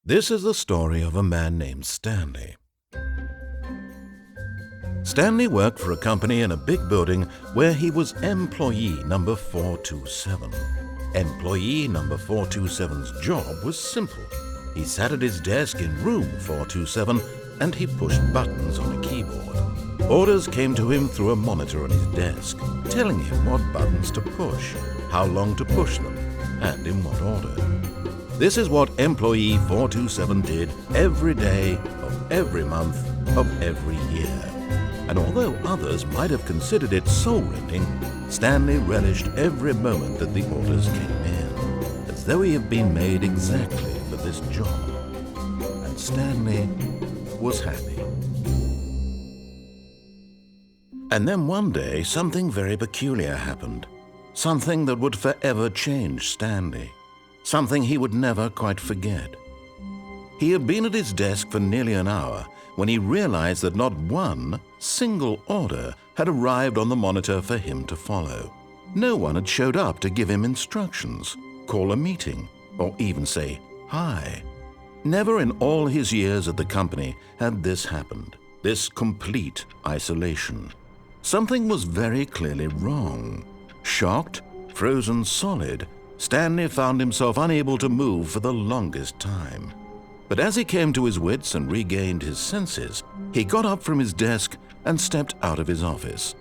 This is the story of a man named Stanley. Stanley worked for a company in a big building where he was employee number 427. Employee number 427's job was simple. He sat at his desk in room 427 and he pushed buttons on a keyboard. Orders came to him through a monitor on his desk, telling him what buttons to push, how long to push them, and in what order. This is what employee 427 did every day of every month of every year. And although others might have considered it soul-rending, Stanley relished every moment that the orders came in, as though he had been made exactly for this job. And Stanley was happy. And then one day, something very peculiar happened. Something that would forever change Stanley. Something he would never quite forget. He had been at his desk for nearly an hour when he realized that not one single order had arrived on the monitor for him to follow. No one had showed up to give him instructions, call a meeting, or even say hi. Never in all his years at the company had this happened, this complete isolation. Something was very clearly wrong. Shocked, frozen solid, Stanley found himself unable to move for the longest time. But as he came to his wits and regained his senses, he got up from his desk and stepped out of his office.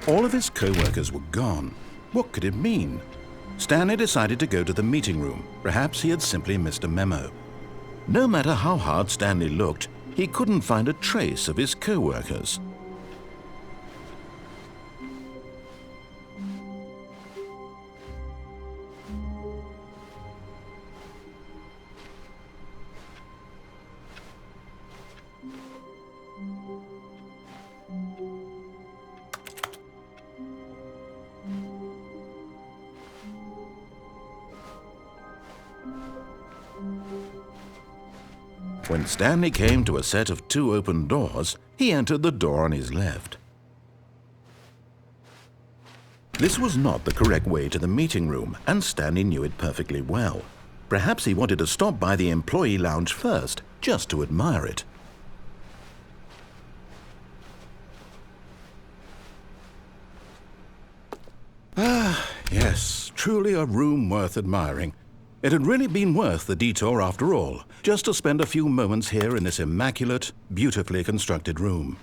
All of his co-workers were gone. What could it mean? Stanley decided to go to the meeting room. Perhaps he had simply missed a memo. No matter how hard Stanley looked, he couldn't find a trace of his co-workers. When Stanley came to a set of 2 open doors, he entered the door on his left. This was not the correct way to the meeting room, and Stanley knew it perfectly well. Perhaps he wanted to stop by the employee lounge first, just to admire it. Ah, yes, truly a room worth admiring. It had really been worth the detour after all, just to spend a few moments here in this immaculate, beautifully constructed room.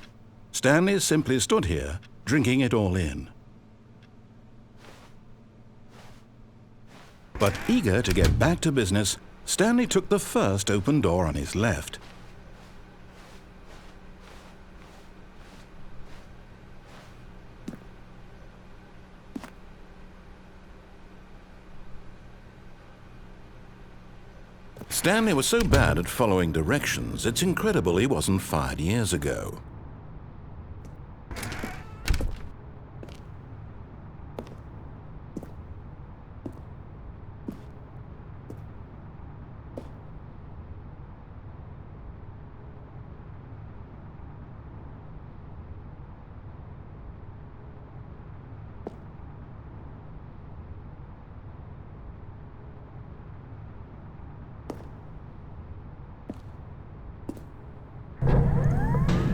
Stanley simply stood here, drinking it all in. But eager to get back to business, Stanley took the first open door on his left. Stanley was so bad at following directions, it's incredible he wasn't fired years ago.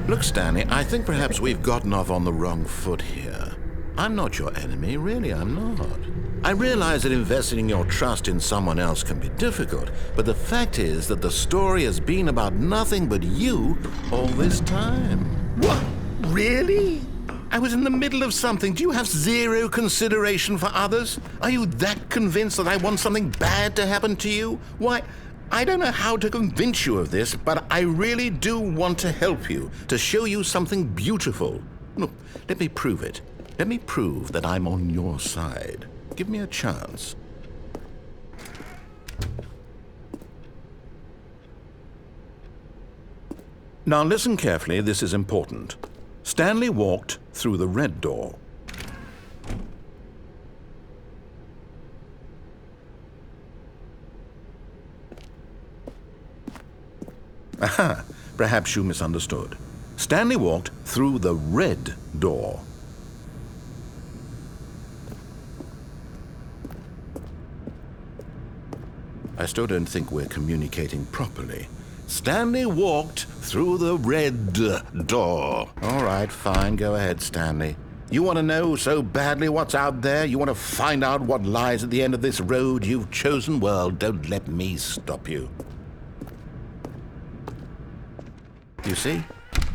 Look, Stanley, I think perhaps we've gotten off on the wrong foot here. I'm not your enemy, really, I'm not. I realize that investing your trust in someone else can be difficult, but the fact is that the story has been about nothing but you all this time. What? Really? I was in the middle of something. Do you have zero consideration for others? Are you that convinced that I want something bad to happen to you? Why, I don't know how to convince you of this, but I really do want to help you, to show you something beautiful. Look, let me prove it. Let me prove that I'm on your side. Give me a chance. Now listen carefully, this is important. Stanley walked through the red door. Aha, perhaps you misunderstood. Stanley walked through the red door. I still don't think we're communicating properly. Stanley walked through the red door. All right, fine, go ahead, Stanley. You want to know so badly what's out there? You want to find out what lies at the end of this road you've chosen? Well, don't let me stop you. You see?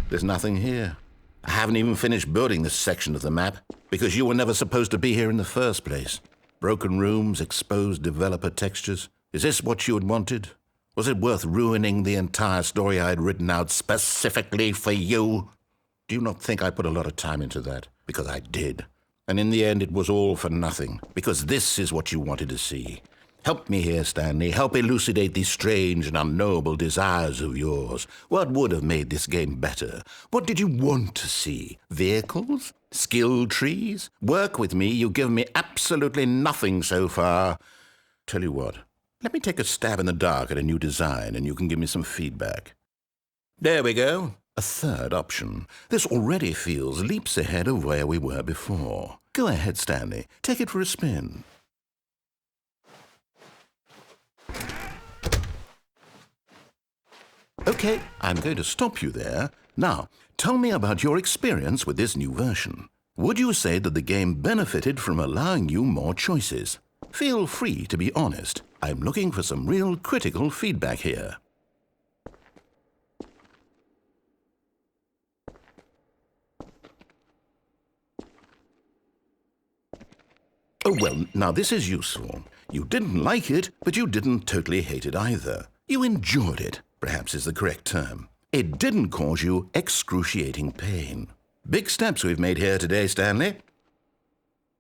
There's nothing here. I haven't even finished building this section of the map, because you were never supposed to be here in the first place. Broken rooms, exposed developer textures. Is this what you had wanted? Was it worth ruining the entire story I had written out specifically for you? Do you not think I put a lot of time into that? Because I did. And in the end, it was all for nothing, because this is what you wanted to see. Help me here, Stanley. Help elucidate these strange and unknowable desires of yours. What would have made this game better? What did you want to see? Vehicles? Skill trees? Work with me. You've given me absolutely nothing so far. Tell you what. Let me take a stab in the dark at a new design, and you can give me some feedback. There we go. A third option. This already feels leaps ahead of where we were before. Go ahead, Stanley. Take it for a spin. Okay, I'm going to stop you there. Now, tell me about your experience with this new version. Would you say that the game benefited from allowing you more choices? Feel free to be honest. I'm looking for some real critical feedback here. Oh, well, now this is useful. You didn't like it, but you didn't totally hate it either. You enjoyed it, perhaps is the correct term. It didn't cause you excruciating pain. Big steps we've made here today, Stanley.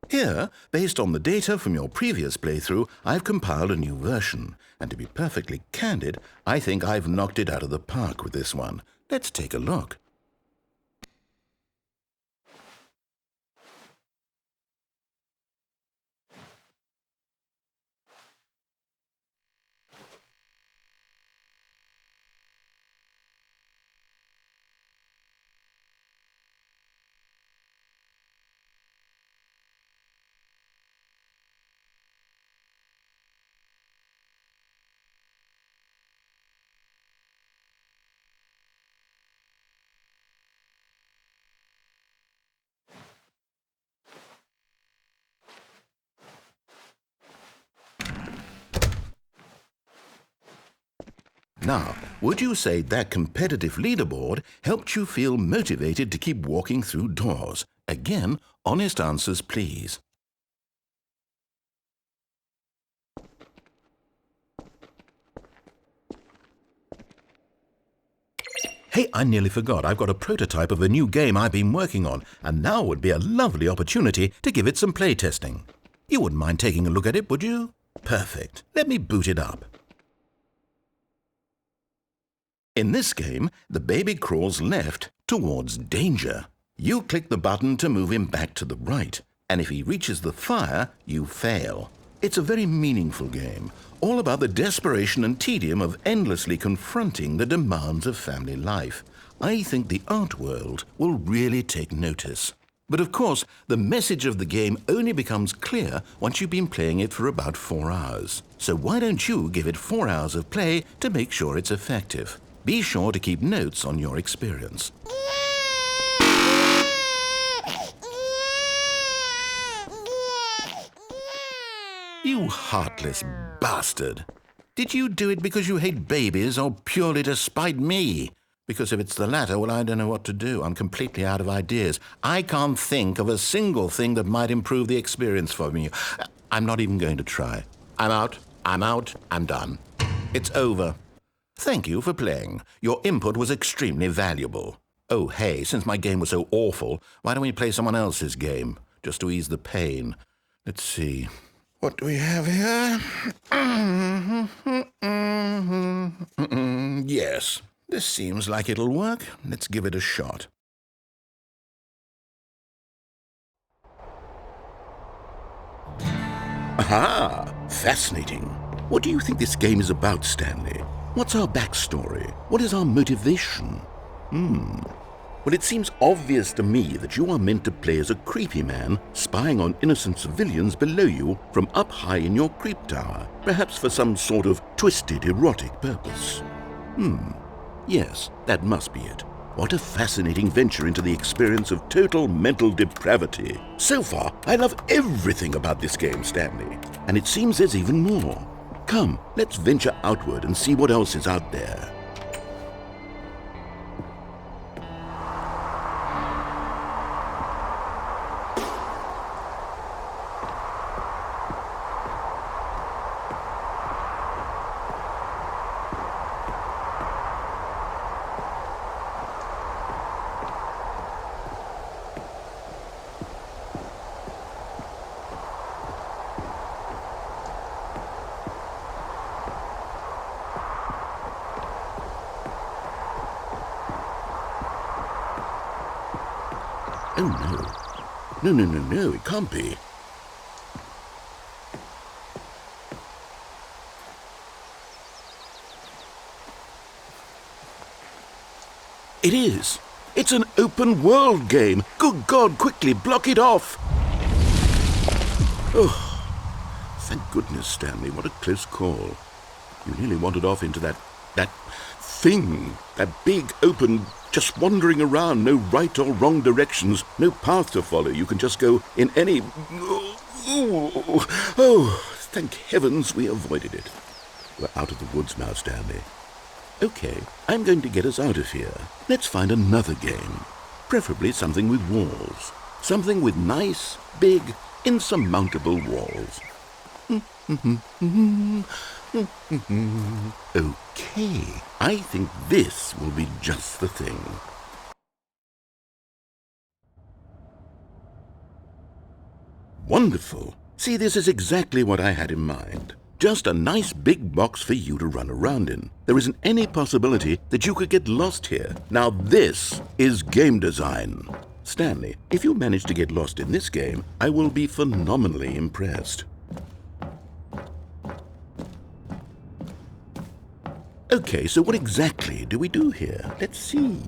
Here, based on the data from your previous playthrough, I've compiled a new version. And to be perfectly candid, I think I've knocked it out of the park with this one. Let's take a look. Now, would you say that competitive leaderboard helped you feel motivated to keep walking through doors? Again, honest answers, please. Hey, I nearly forgot. I've got a prototype of a new game I've been working on, and now would be a lovely opportunity to give it some playtesting. You wouldn't mind taking a look at it, would you? Perfect. Let me boot it up. In this game, the baby crawls left towards danger. You click the button to move him back to the right, and if he reaches the fire, you fail. It's a very meaningful game, all about the desperation and tedium of endlessly confronting the demands of family life. I think the art world will really take notice. But of course, the message of the game only becomes clear once you've been playing it for about 4 hours. So why don't you give it 4 hours of play to make sure it's effective? Be sure to keep notes on your experience. heartless bastard. Did you do it because you hate babies or purely to spite me? Because if it's the latter, well, I don't know what to do. I'm completely out of ideas. I can't think of a single thing that might improve the experience for me. I'm not even going to try. I'm out. I'm done. It's over. Thank you for playing. Your input was extremely valuable. Oh, hey, since my game was so awful, why don't we play someone else's game, just to ease the pain? Let's see. What do we have here? Yes, this seems like it'll work. Let's give it a shot. Aha! Fascinating. What do you think this game is about, Stanley? What's our backstory? What is our motivation? Well, it seems obvious to me that you are meant to play as a creepy man spying on innocent civilians below you from up high in your creep tower, perhaps for some sort of twisted erotic purpose. Yes, that must be it. What a fascinating venture into the experience of total mental depravity. So far, I love everything about this game, Stanley, and it seems there's even more. Come, let's venture outward and see what else is out there. Oh, no. No, it can't be. It is. It's an open world game. Good God, quickly, block it off. Oh, thank goodness, Stanley. What a close call. You nearly wandered off into that thing, that big, open, just wandering around, no right or wrong directions, no path to follow. You can just go in any... Oh, thank heavens we avoided it. We're out of the woods now, Stanley. Okay, I'm going to get us out of here. Let's find another game. Preferably something with walls. Something with nice, big, insurmountable walls. Okay, I think this will be just the thing. Wonderful. See, this is exactly what I had in mind. Just a nice big box for you to run around in. There isn't any possibility that you could get lost here. Now this is game design. Stanley, if you manage to get lost in this game, I will be phenomenally impressed. Okay, so what exactly do we do here? Let's see.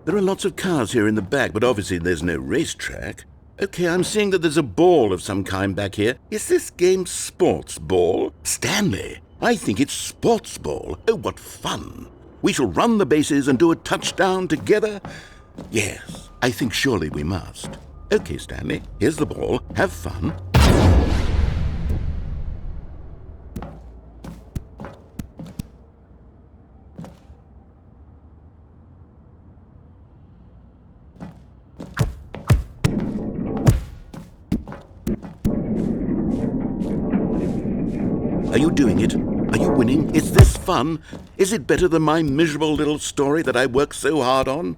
There are lots of cars here in the back, but obviously there's no racetrack. Okay, I'm seeing that there's a ball of some kind back here. Is this game sports ball? Stanley, I think it's sports ball. Oh, what fun. We shall run the bases and do a touchdown together? Yes, I think surely we must. Okay, Stanley, here's the ball. Have fun. Are you doing it? Are you winning? Is this fun? Is it better than my miserable little story that I worked so hard on?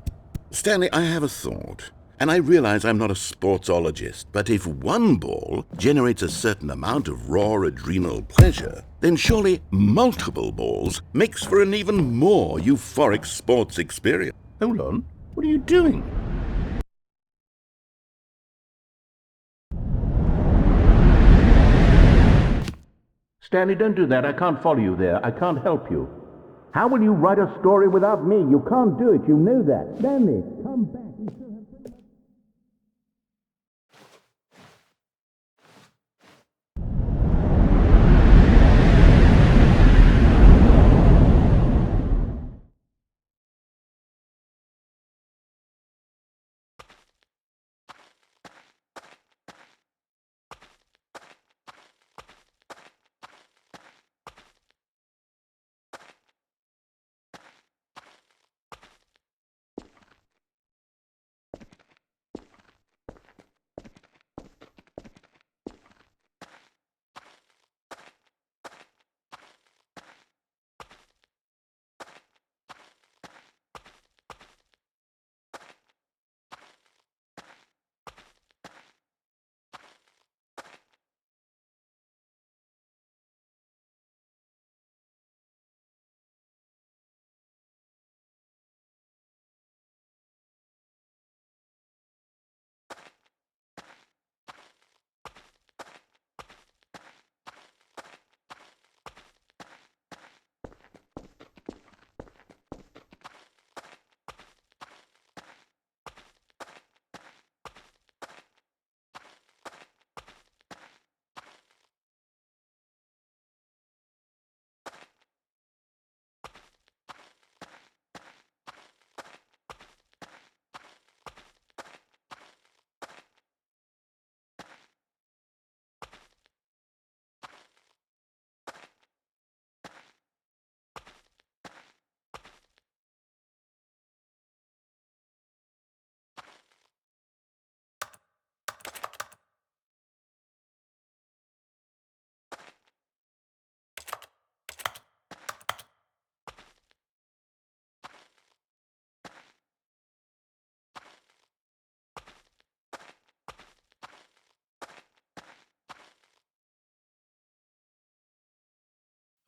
Stanley, I have a thought. And I realize I'm not a sportsologist, but if one ball generates a certain amount of raw adrenal pleasure, then surely multiple balls makes for an even more euphoric sports experience. Hold on. What are you doing? Stanley, don't do that. I can't follow you there. I can't help you. How will you write a story without me? You can't do it. You know that. Stanley, come back.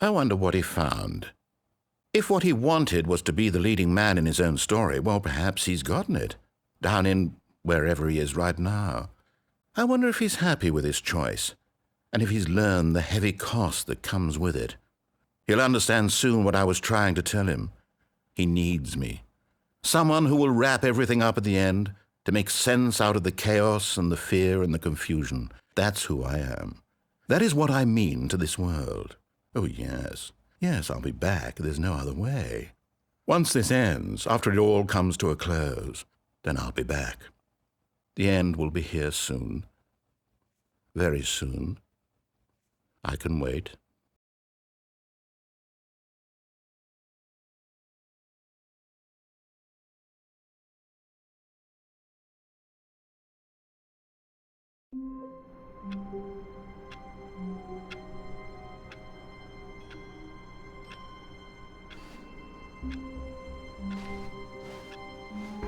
I wonder what he found. If what he wanted was to be the leading man in his own story, well, perhaps he's gotten it, down in wherever he is right now. I wonder if he's happy with his choice, and if he's learned the heavy cost that comes with it. He'll understand soon what I was trying to tell him. He needs me. Someone who will wrap everything up at the end, to make sense out of the chaos and the fear and the confusion. That's who I am. That is what I mean to this world. Oh, yes. Yes, I'll be back. There's no other way. Once this ends, after it all comes to a close, then I'll be back. The end will be here soon. Very soon. I can wait.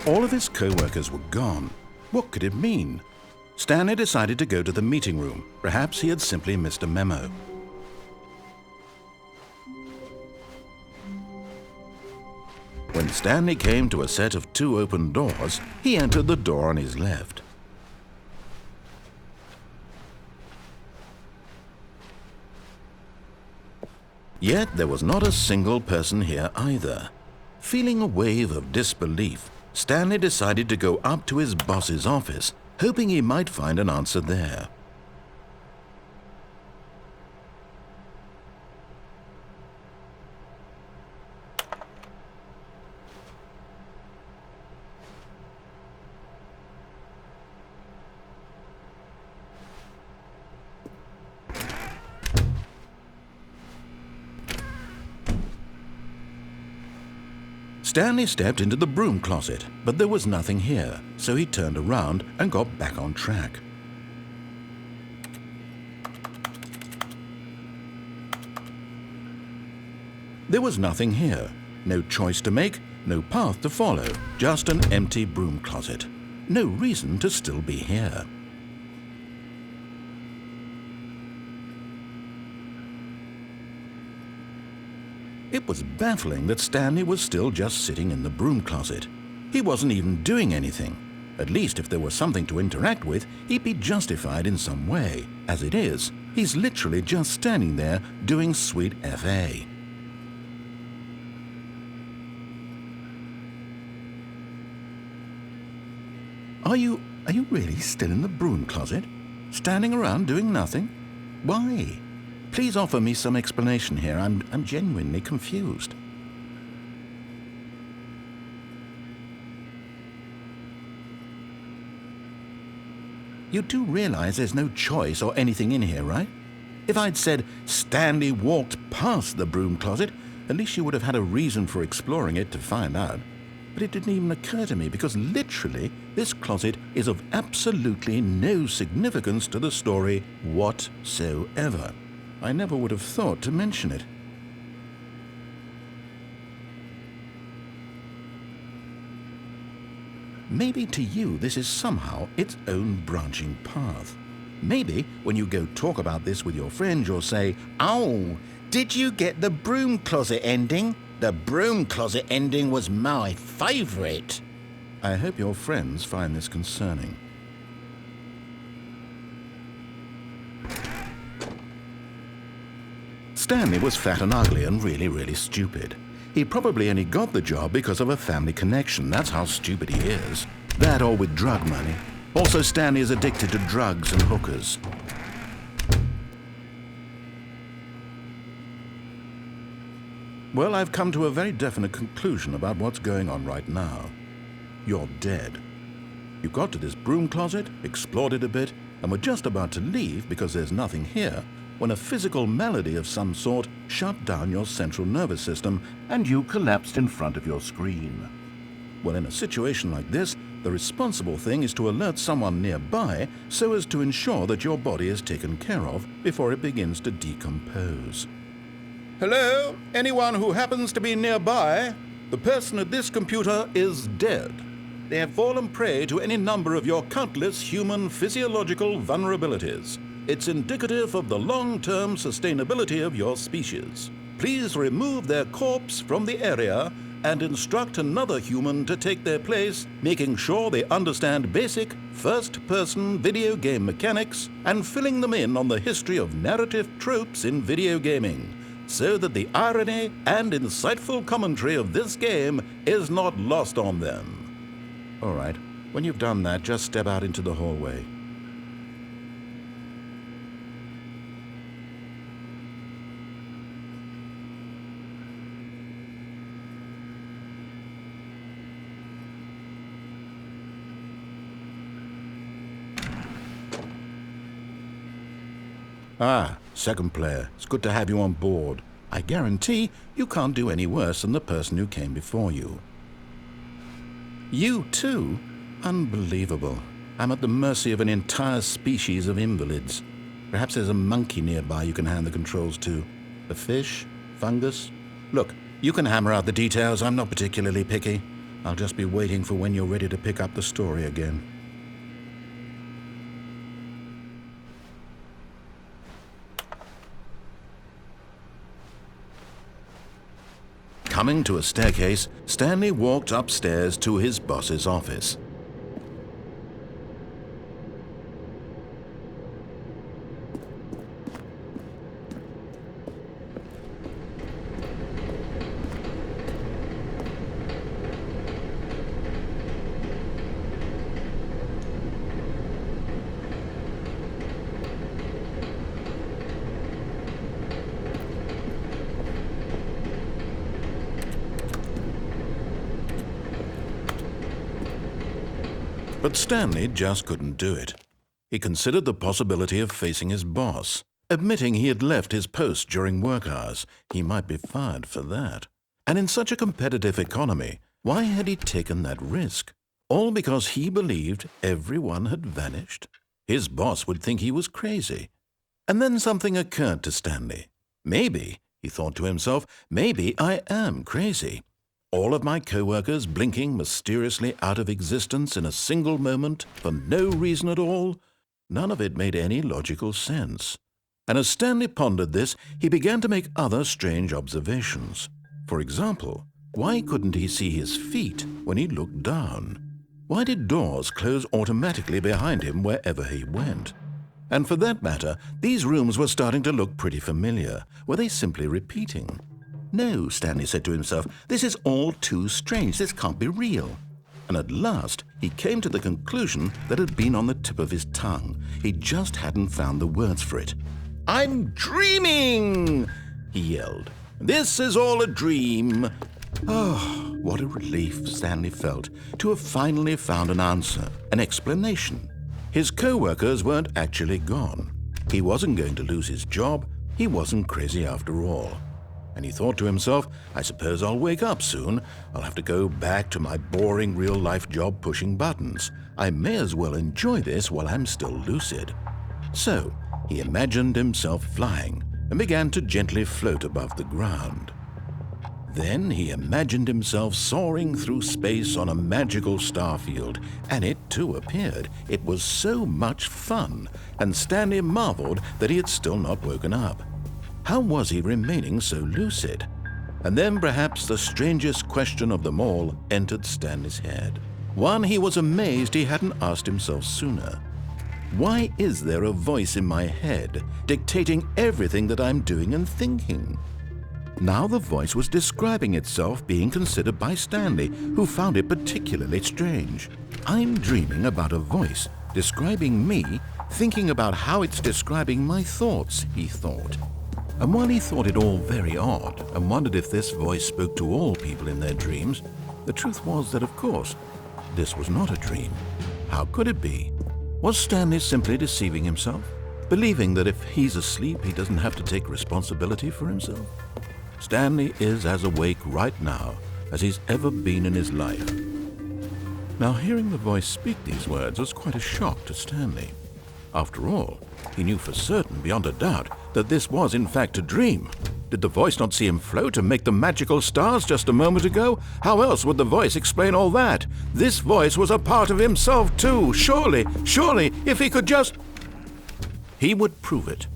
All of his co-workers were gone. What could it mean? Stanley decided to go to the meeting room. Perhaps he had simply missed a memo. When Stanley came to a set of 2 open doors, he entered the door on his left. Yet there was not a single person here either. Feeling a wave of disbelief, Stanley decided to go up to his boss's office, hoping he might find an answer there. Stanley stepped into the broom closet, but there was nothing here, so he turned around and got back on track. There was nothing here, no choice to make, no path to follow, just an empty broom closet. No reason to still be here. It was baffling that Stanley was still just sitting in the broom closet. He wasn't even doing anything. At least if there was something to interact with, he'd be justified in some way. As it is, he's literally just standing there doing sweet FA. Are you really still in the broom closet? Standing around doing nothing? Why? Please offer me some explanation here. I'm genuinely confused. You do realize there's no choice or anything in here, right? If I'd said Stanley walked past the broom closet, at least you would have had a reason for exploring it to find out. But it didn't even occur to me because literally this closet is of absolutely no significance to the story whatsoever. I never would have thought to mention it. Maybe to you this is somehow its own branching path. Maybe when you go talk about this with your friends, you'll say, "Oh, did you get the broom closet ending? The broom closet ending was my favorite." I hope your friends find this concerning. Stanley was fat and ugly and really stupid. He probably only got the job because of a family connection. That's how stupid he is. That or with drug money. Also, Stanley is addicted to drugs and hookers. Well, I've come to a very definite conclusion about what's going on right now. You're dead. You got to this broom closet, explored it a bit, and were just about to leave because there's nothing here, when a physical malady of some sort shut down your central nervous system and you collapsed in front of your screen. Well, in a situation like this, the responsible thing is to alert someone nearby so as to ensure that your body is taken care of before it begins to decompose. Hello? Anyone who happens to be nearby? The person at this computer is dead. They have fallen prey to any number of your countless human physiological vulnerabilities. It's indicative of the long-term sustainability of your species. please remove their corpse from the area and instruct another human to take their place, making sure they understand basic first-person video game mechanics and filling them in on the history of narrative tropes in video gaming, so that the irony and insightful commentary of this game is not lost on them. All right, when you've done that, just step out into the hallway. Ah, second player, it's good to have you on board. I guarantee you can't do any worse than the person who came before you. You too? Unbelievable. I'm at the mercy of an entire species of invalids. Perhaps there's a monkey nearby you can hand the controls to. A fish? Fungus? Look, you can hammer out the details. I'm not particularly picky. I'll just be waiting for when you're ready to pick up the story again. Coming to a staircase, Stanley walked upstairs to his boss's office. But Stanley just couldn't do it. He considered the possibility of facing his boss. Admitting he had left his post during work hours, he might be fired for that. And in such a competitive economy, why had he taken that risk? All because he believed everyone had vanished? His boss would think he was crazy. And then something occurred to Stanley. Maybe, he thought to himself, maybe I am crazy. All of my co-workers blinking mysteriously out of existence in a single moment for no reason at all? None of it made any logical sense. And as Stanley pondered this, he began to make other strange observations. For example, why couldn't he see his feet when he looked down? Why did doors close automatically behind him wherever he went? And for that matter, these rooms were starting to look pretty familiar. Were they simply repeating? No, Stanley said to himself, this is all too strange. This can't be real. And at last, he came to the conclusion that had been on the tip of his tongue. He just hadn't found the words for it. "I'm dreaming!" he yelled. "This is all a dream." Oh, what a relief Stanley felt to have finally found an answer, an explanation. His co-workers weren't actually gone. He wasn't going to lose his job. He wasn't crazy after all. And he thought to himself, I suppose I'll wake up soon. I'll have to go back to my boring real-life job pushing buttons. I may as well enjoy this while I'm still lucid. So he imagined himself flying and began to gently float above the ground. Then he imagined himself soaring through space on a magical starfield, and it too appeared. It was so much fun, and Stanley marveled that he had still not woken up. How was he remaining so lucid? And then perhaps the strangest question of them all entered Stanley's head. One he was amazed he hadn't asked himself sooner. Why is there a voice in my head dictating everything that I'm doing and thinking? Now the voice was describing itself being considered by Stanley, who found it particularly strange. I'm dreaming about a voice describing me, thinking about how it's describing my thoughts, he thought. And while he thought it all very odd and wondered if this voice spoke to all people in their dreams, the truth was that, of course, this was not a dream. How could it be? Was Stanley simply deceiving himself, believing that if he's asleep, he doesn't have to take responsibility for himself? Stanley is as awake right now as he's ever been in his life. Now, hearing the voice speak these words was quite a shock to Stanley. After all, he knew for certain, beyond a doubt, that this was in fact a dream. Did the voice not see him float and make the magical stars just a moment ago? How else would the voice explain all that? This voice was a part of himself too. Surely, if he could just... He would prove it.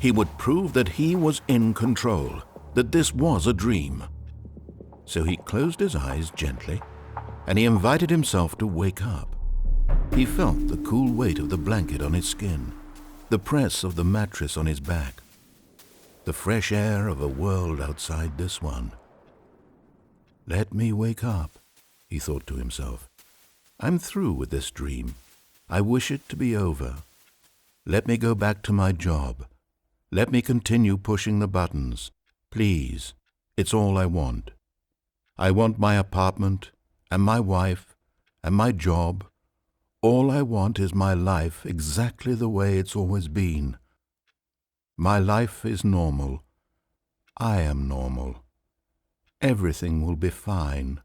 He would prove that he was in control. that this was a dream. So he closed his eyes gently, and he invited himself to wake up. He felt the cool weight of the blanket on his skin, the press of the mattress on his back, the fresh air of a world outside this one. Let me wake up, he thought to himself. I'm through with this dream. I wish it to be over. Let me go back to my job. Let me continue pushing the buttons. Please, it's all I want. I want my apartment and my wife and my job. All I want is my life exactly the way it's always been. My life is normal. I am normal. Everything will be fine.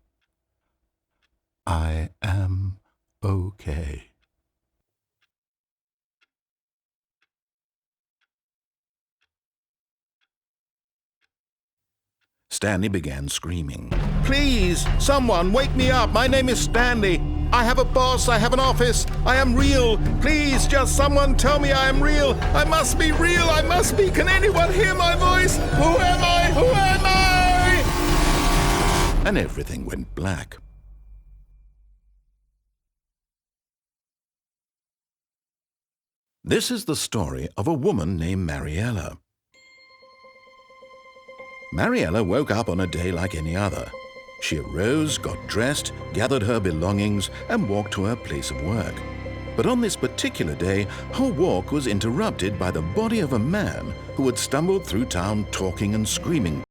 I am okay. Stanley began screaming. Please, someone, wake me up. My name is Stanley. I have a boss. I have an office. I am real. Please, just someone tell me I am real. I must be real. I must be. Can anyone hear my voice? Who am I? Who am I? And everything went black. This is the story of a woman named Mariella. Mariella woke up on a day like any other. She arose, got dressed, gathered her belongings, and walked to her place of work. But on this particular day, her walk was interrupted by the body of a man who had stumbled through town talking and screaming,